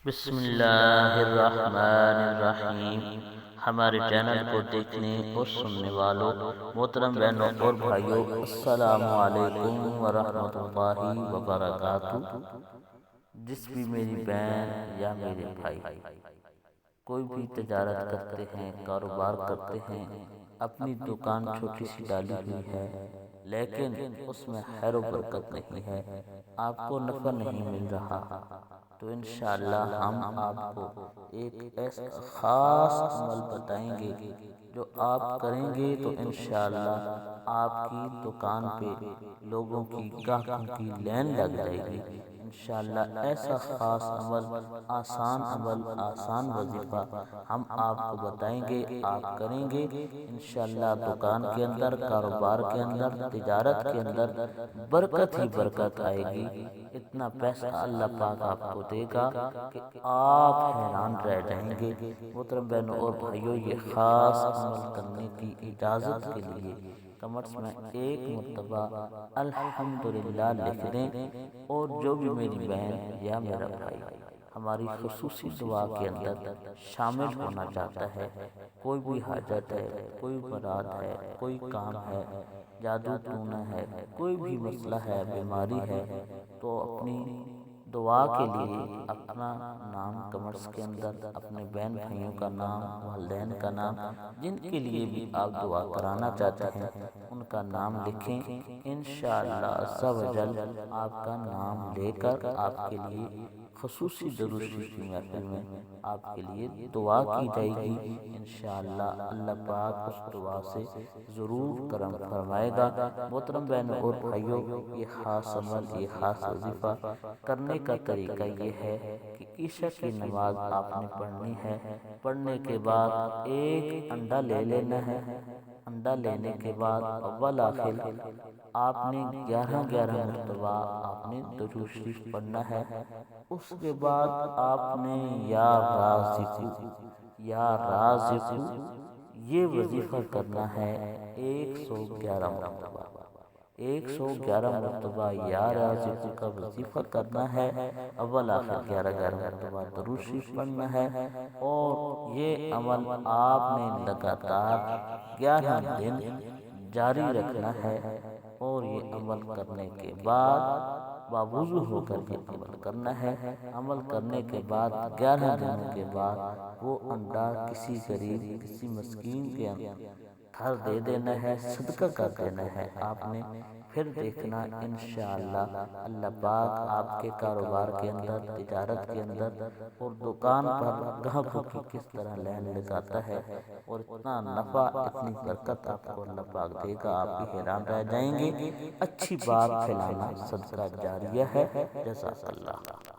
بسم اللہ الرحمن الرحیم۔ ہمارے چینل کو دیکھنے اور سننے والوں محترم بہنوں اور بھائیوں، السلام علیکم ورحمۃ اللہ وبرکاتہ۔ جس بھی میری بہن یا میرے بھائی کوئی بھی تجارت کرتے ہیں، کاروبار کرتے ہیں، اپنی دکان چھوٹی سی ڈالی ہوئی ہے لیکن اس میں خیر و برکت نہیں ہے، آپ کو نفع نہیں مل رہا، تو انشاءاللہ ہم آپ کو ایک ایسا خاص عمل بتائیں گے جو آپ کریں گے تو انشاءاللہ آپ کی دکان پہ لوگوں کی گاہکوں کی لین لگ جائے گی۔ انشاءاللہ ایسا خاص عمل، آسان وظیفہ ہم آپ کو بتائیں گے، آپ کریں گے، انشاءاللہ دکان کے اندر، کاروبار کے اندر، تجارت کے اندر برکت ہی برکت آئے گی۔ اتنا پیسہ اللہ پاک آپ کو دے گا کہ آپ حیران رہ جائیں گے۔ محترم بہنوں اور بھائیوں، یہ خاص عمل کرنے کی اجازت کے لیے کمنٹس میں ایک مرتبہ الحمدللہ لکھ دیں، اور جو بھی میری بہن یا میرا بھائی ہماری خصوصی دعا کے اندر شامل ہونا چاہتا ہے، کوئی بھی حاجت ہے، کوئی مراد ہے، کوئی کام ہے، جادو ٹونا ہے، کوئی بھی مسئلہ ہے، بیماری ہے، تو اپنی دعا کے لیے اپنا نام کمنٹس کے اندر، اپنے بہن بھائیوں کا نام، والدین کا نام، جن کے لیے بھی آپ دعا کرانا چاہتے ہیں ان کا نام لکھیں۔ انشاءاللہ عز و جل آپ کا نام لے کر آپ کے لیے خصوصی درود شریف کی محفل میں آپ کے لیے دعا کی جائے گی۔ انشاءاللہ اللہ پاک اس دعا سے ضرور کرم فرمائے گا۔ محترم بہنوں اور بھائیوں، یہ خاص عمل، یہ خاص وظیفہ کرنے کا طریقہ یہ ہے کہ عشاء کی نماز آپ نے پڑھنی ہے، پڑھنے کے بعد ایک انڈا لے لینا ہے، انڈا لینے کے بعد اول آخر آپ نے 11 مرتبہ آپ نے درود شریف پڑھنا ہے۔ اس کے بعد آپ نے یا رازقو، یا رازقو یہ وظیفہ کرنا ہے 111 مرتبہ۔ 111 مرتبہ یا رازقو کا وظیفہ کرنا ہے، اول آخر 11 مرتبہ درود شریف پڑھنا ہے، اور یہ عمل آپ نے لگاتار 11 دن جاری رکھنا ہے، اور یہ عمل کرنے کے بعد باوضو ہو کر کے عمل کرنا ہے۔ عمل کرنے کے بعد 11 دنوں کے بعد وہ انڈا کسی غریب، کسی مسکین کے گھر دے دینا ہے، صدقہ کر دینا ہے آپ نے۔ پھر دیکھنا انشاءاللہ اللہ پاک آپ کے کاروبار کے اندر، تجارت کے اندر اور دکان پر گاہکوں کی کس طرح لین لگاتا ہے، اور اتنا نفع، اتنی برکت آپ کو اللہ پاک دے گا، آپ بھی حیران رہ جائیں گے۔ اچھی بات پھیلانا صدقہ جاریہ ہے۔ جزاک اللہ۔